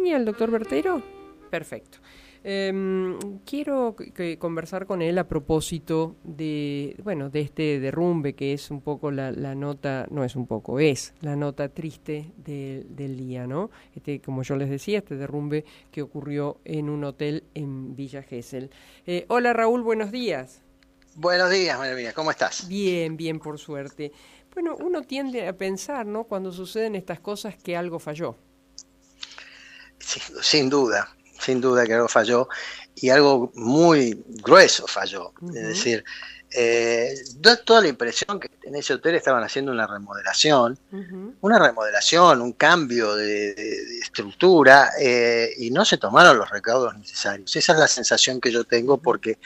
línea el doctor Bertero? Perfecto. Quiero conversar con él a propósito de, bueno, de este derrumbe que es un poco la nota, no es un poco, es la nota triste del día, ¿no? Como yo les decía, este derrumbe que ocurrió en un hotel en Villa Gesell. Hola Raúl, buenos días. Buenos días, María Mía, ¿cómo estás? Bien, bien, por suerte. Bueno, uno tiende a pensar, ¿no? Cuando suceden estas cosas que algo falló. Sin duda que algo falló y algo muy grueso falló. Es Ujú, decir, da toda la impresión que en ese hotel estaban haciendo ujú. una remodelación, un cambio de estructura y no se tomaron los recaudos necesarios. Esa es la sensación que yo tengo Ujú, porque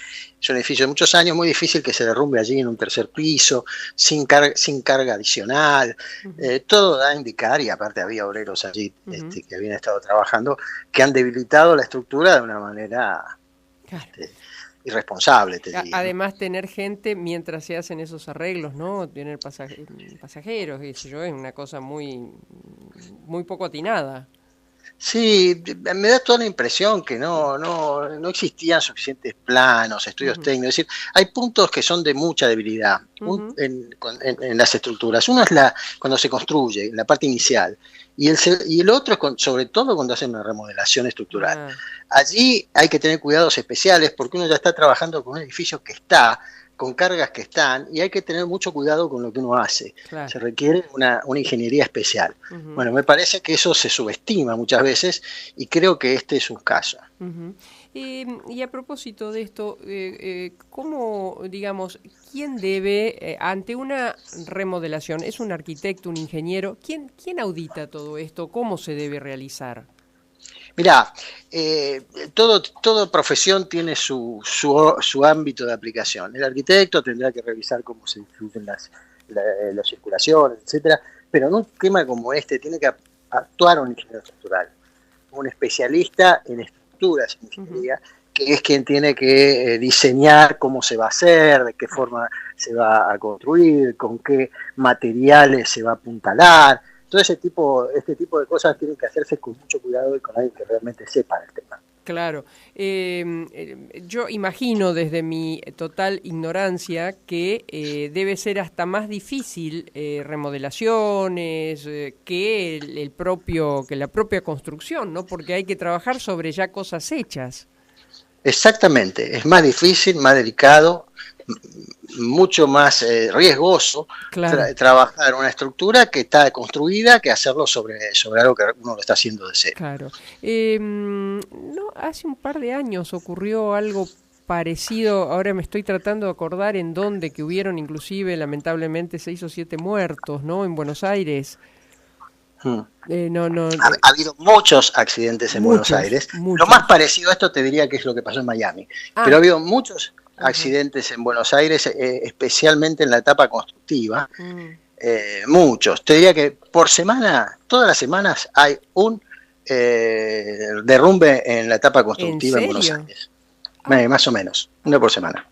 es un edificio de muchos años, muy difícil que se derrumbe allí en un tercer piso, sin carga adicional. ujú, Todo da a indicar, y aparte había obreros allí ujú. que habían estado trabajando, que han debilitado la estructura de una manera Claro. irresponsable, te diría, ¿no? Además, tener gente mientras se hacen esos arreglos, ¿no? Tener pasajeros, qué sé yo, es una cosa muy poco atinada. Sí, me da toda la impresión que no existían suficientes planos, estudios Ujú, técnicos. Es decir, hay puntos que son de mucha debilidad ujú. en las estructuras. Uno es cuando se construye, en la parte inicial, y el otro es sobre todo cuando hacen una remodelación estructural. Ah, Allí hay que tener cuidados especiales porque uno ya está trabajando con un edificio que está, con cargas que están, y hay que tener mucho cuidado con lo que uno hace. Se claro. requiere una ingeniería especial. Ujú, Bueno, me parece que eso se subestima muchas veces y creo que este es un caso. ujú. Y a propósito de esto, ¿cómo, digamos, quién debe, ante una remodelación, es un arquitecto, un ingeniero, quién audita todo esto? ¿Cómo se debe realizar? Mirá, toda profesión tiene su ámbito de aplicación. El arquitecto tendrá que revisar cómo se distribuyen las circulaciones, etcétera, pero en un tema como este tiene que actuar un ingeniero estructural, un especialista en estructuras en Ujú, ingeniería, que es quien tiene que diseñar cómo se va a hacer, de qué forma se va a construir, con qué materiales se va a apuntalar. Todo este tipo de cosas tienen que hacerse con mucho cuidado y con alguien que realmente sepa el tema. claro. Yo imagino desde mi total ignorancia que debe ser hasta más difícil remodelaciones que la propia construcción, ¿no? Porque hay que trabajar sobre ya cosas hechas. Exactamente, es más difícil, más delicado, mucho más riesgoso Claro. trabajar una estructura que está construida que hacerlo sobre algo que uno lo está haciendo de cero. Claro. No, hace un par de años ocurrió algo parecido, ahora me estoy tratando de acordar en dónde, que hubieron inclusive lamentablemente 6 o 7 muertos, ¿no? En Buenos Aires. Hmm. No, no, Ha habido muchos accidentes en Buenos muchos, Aires. Lo más muchos. parecido a esto te diría que es lo que pasó en Miami. Pero ha Ah, habido muchos ajá. accidentes en Buenos Aires, especialmente en la etapa constructiva. Mm. Muchos. Te diría que por semana, todas las semanas hay un derrumbe en la etapa ¿En constructiva en Buenos serio? Aires. Ah, Más o menos, uno por semana.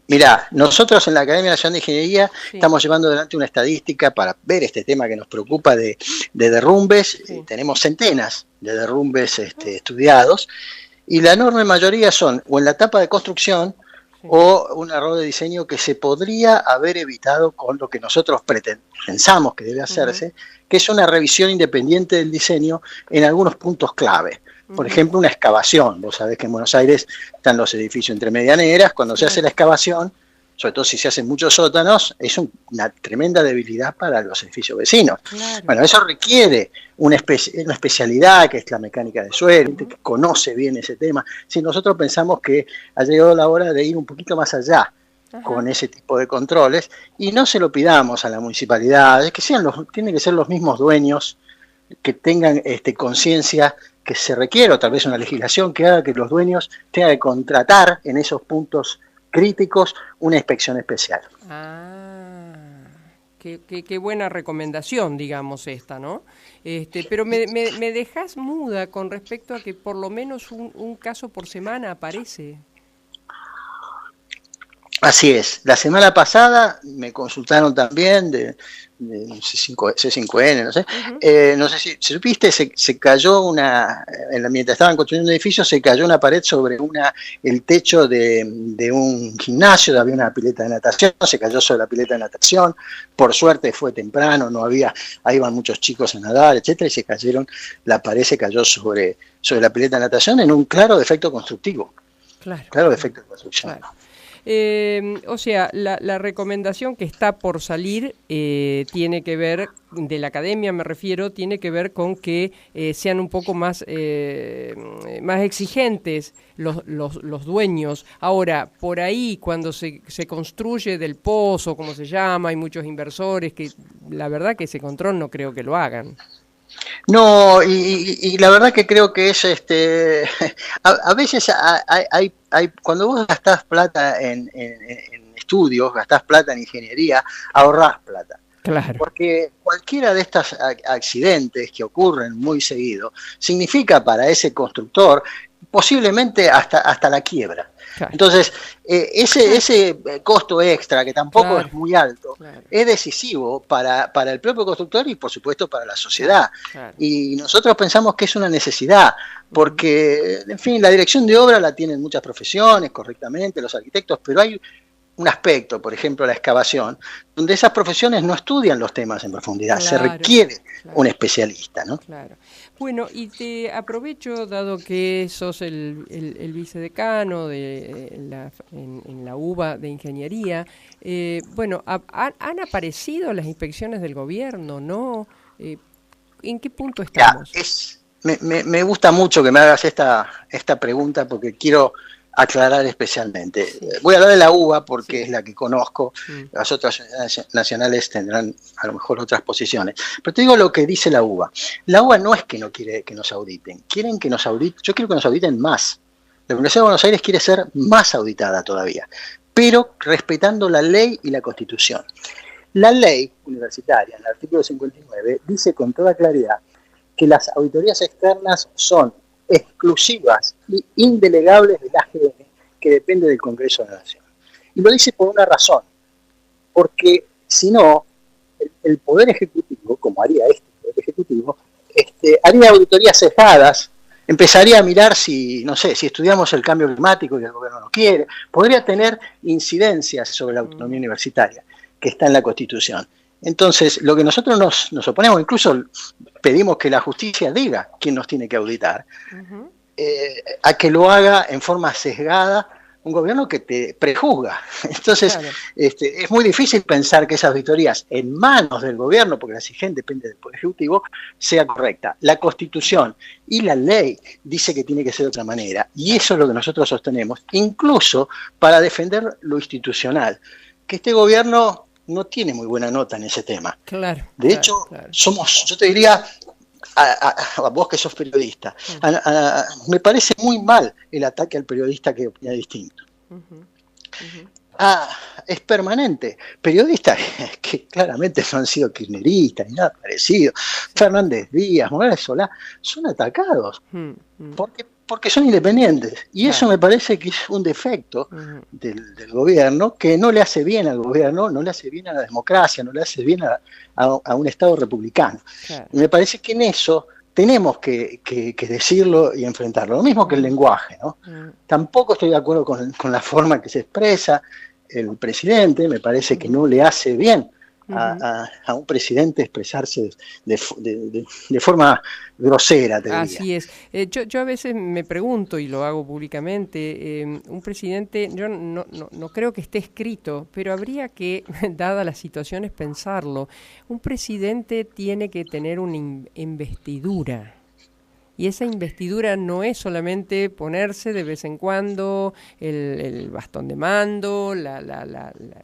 Mirá, nosotros en la Academia Nacional de Ingeniería sí, estamos llevando adelante una estadística para ver este tema que nos preocupa de derrumbes. sí. Tenemos centenas de derrumbes Ah, estudiados y la enorme mayoría son o en la etapa de construcción sí. o un error de diseño que se podría haber evitado con lo que nosotros pensamos que debe Ujú, hacerse, que es una revisión independiente del diseño en algunos puntos clave. Por ujú, ejemplo, una excavación. Vos sabés que en Buenos Aires están los edificios entre medianeras. Cuando se hace sí, la excavación, sobre todo si se hacen muchos sótanos, es una tremenda debilidad para los edificios vecinos. claro. Bueno, eso requiere una especialidad que es la mecánica de suelo, gente Ujú, que conoce bien ese tema. Si nosotros pensamos que ha llegado la hora de ir un poquito más allá ajá. con ese tipo de controles y no se lo pidamos a la municipalidad, es que tienen que ser los mismos dueños que tengan conciencia que se requiere, o tal vez una legislación que haga que los dueños tengan que contratar en esos puntos críticos una inspección especial. Ah, qué buena recomendación, digamos, esta, ¿no? Pero me dejas muda con respecto a que por lo menos un caso por semana aparece. Así es. La semana pasada me consultaron también de C5N, no sé. Ujú. No sé si supiste, se cayó mientras estaban construyendo un edificio, se cayó una pared sobre el techo de un gimnasio, había una pileta de natación, se cayó sobre la pileta de natación. Por suerte fue temprano, no había, ahí iban muchos chicos a nadar, etcétera, y la pared se cayó sobre la pileta de natación en un claro defecto constructivo. Claro, Claro defecto de construcción. claro. O sea, la recomendación que está por salir tiene que ver, de la academia me refiero, tiene que ver con que sean un poco más exigentes los dueños. Ahora, por ahí, cuando se construye del pozo, como se llama, hay muchos inversores que la verdad que ese control no creo que lo hagan. No, y la verdad que creo que es a veces cuando vos gastás plata en estudios, gastás plata en ingeniería, ahorrás plata. Claro, Porque cualquiera de estos accidentes que ocurren muy seguido significa para ese constructor posiblemente hasta la quiebra. claro, Entonces, ese costo extra, que tampoco claro, es muy alto, claro, es decisivo para el propio constructor y por supuesto para la claro, sociedad. claro. Y nosotros pensamos que es una necesidad, Ujú. porque, en fin, la dirección de obra la tienen muchas profesiones, correctamente, los arquitectos, pero hay un aspecto, por ejemplo, la excavación, donde esas profesiones no estudian los temas en profundidad, se Claro, requiere un claro. especialista, ¿no? Claro. Bueno, y te aprovecho, dado que sos el vicedecano en la UBA de Ingeniería, bueno, ¿han aparecido las inspecciones del gobierno, no? Eh, ¿En qué punto Ya, estamos? me gusta mucho que me hagas esta pregunta porque quiero aclarar especialmente. Sí. Voy a hablar de la UBA porque Sí. es la que conozco, Mm. las otras nacionales tendrán a lo mejor otras posiciones. Pero te digo lo que dice la UBA. La UBA no es que no quiere que nos auditen, quieren que nos auditen, yo quiero que nos auditen más. La Universidad de Buenos Aires quiere ser más auditada todavía, pero respetando la ley y la Constitución. La ley universitaria, en el artículo 59, dice con toda claridad que las auditorías externas son exclusivas e indelegables del AGN, que depende del Congreso de la Nación. Y lo dice por una razón, porque si no, el Poder Ejecutivo, como haría este Poder Ejecutivo, haría auditorías sesgadas, empezaría a mirar si, no sé, si estudiamos el cambio climático y el gobierno no quiere, podría tener incidencias sobre la autonomía Mm. universitaria, que está en la Constitución. Entonces, lo que nosotros nos oponemos, incluso pedimos que la justicia diga quién nos tiene que auditar, Ujú. a que lo haga en forma sesgada un gobierno que te prejuzga. Entonces, Claro. es muy difícil pensar que esas auditorías en manos del gobierno, porque la exigencia depende del Poder Ejecutivo, sea correcta. La Constitución y la ley dice que tiene que ser de otra manera, y Claro. eso es lo que nosotros sostenemos, incluso para defender lo institucional, que este gobierno no tiene muy buena nota en ese tema. Claro, De claro, hecho, claro. yo te diría, a vos que sos periodista, Mm. me parece muy mal el ataque al periodista que opina distinto. Ujú. Ujú. Es permanente. Periodistas que claramente no han sido kirchneristas ni nada parecido, Sí. Fernández Díaz, Morales Solá, son atacados Mm, mm. porque son independientes. Y eso Claro. me parece que es un defecto Ujú. del gobierno que no le hace bien al gobierno, no le hace bien a la democracia, no le hace bien a un Estado republicano. Claro. Y me parece que en eso tenemos que decirlo y enfrentarlo. Lo mismo que el Mm, lenguaje, ¿no? mm. Tampoco estoy de acuerdo con la forma que se expresa el presidente, me parece que Ujú. no le hace bien Ujú. a un presidente expresarse de forma grosera, te diría. Así es. Yo a veces me pregunto, y lo hago públicamente, un presidente, yo no creo que esté escrito, pero habría que, dadas las situaciones, pensarlo. Un presidente tiene que tener una investidura. Y esa investidura no es solamente ponerse de vez en cuando el bastón de mando,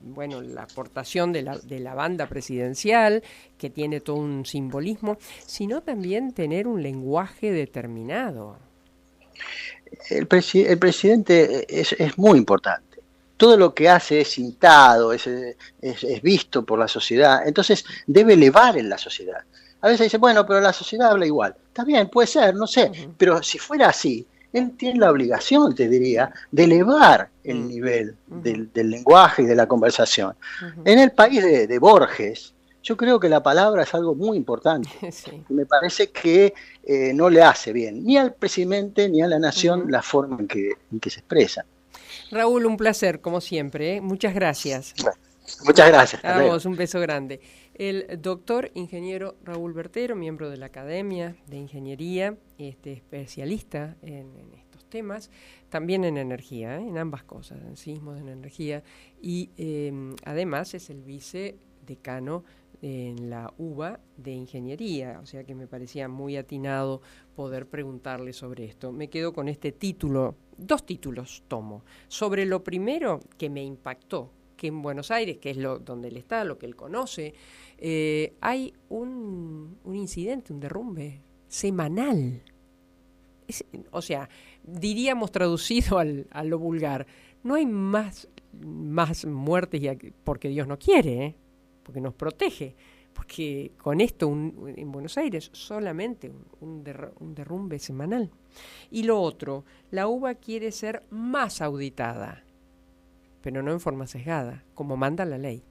bueno, la aportación de la banda presidencial, que tiene todo un simbolismo, sino también tener un lenguaje determinado. El presidente es muy importante. Todo lo que hace es citado, es visto por la sociedad, entonces debe elevar en la sociedad. A veces dice, bueno, pero la sociedad habla igual. Está bien, puede ser, no sé, Ujú. pero si fuera así, él tiene la obligación, te diría, de elevar el nivel del lenguaje y de la conversación. En el país de Borges, yo creo que la palabra es algo muy importante. Sí. Y me parece que no le hace bien ni al presidente ni a la nación la forma en que se expresa. Raúl, un placer, como siempre, ¿eh? Muchas gracias. Bueno, muchas gracias. A vos, un beso grande. El doctor ingeniero Raúl Bertero, miembro de la Academia de Ingeniería, especialista en estos temas, también en energía, en ambas cosas, en sismos, en energía, y además es el vicedecano en la UBA de Ingeniería, o sea que me parecía muy atinado poder preguntarle sobre esto. Me quedo con este título, 2 títulos tomo. Sobre lo primero que me impactó, que en Buenos Aires, que es donde él está, lo que él conoce, hay un incidente, un derrumbe semanal. O sea, diríamos traducido a lo vulgar, no hay más muertes porque Dios no quiere, porque nos protege. Porque con esto en Buenos Aires solamente un derrumbe semanal. Y lo otro, la UBA quiere ser más auditada, pero no en forma sesgada, como manda la ley.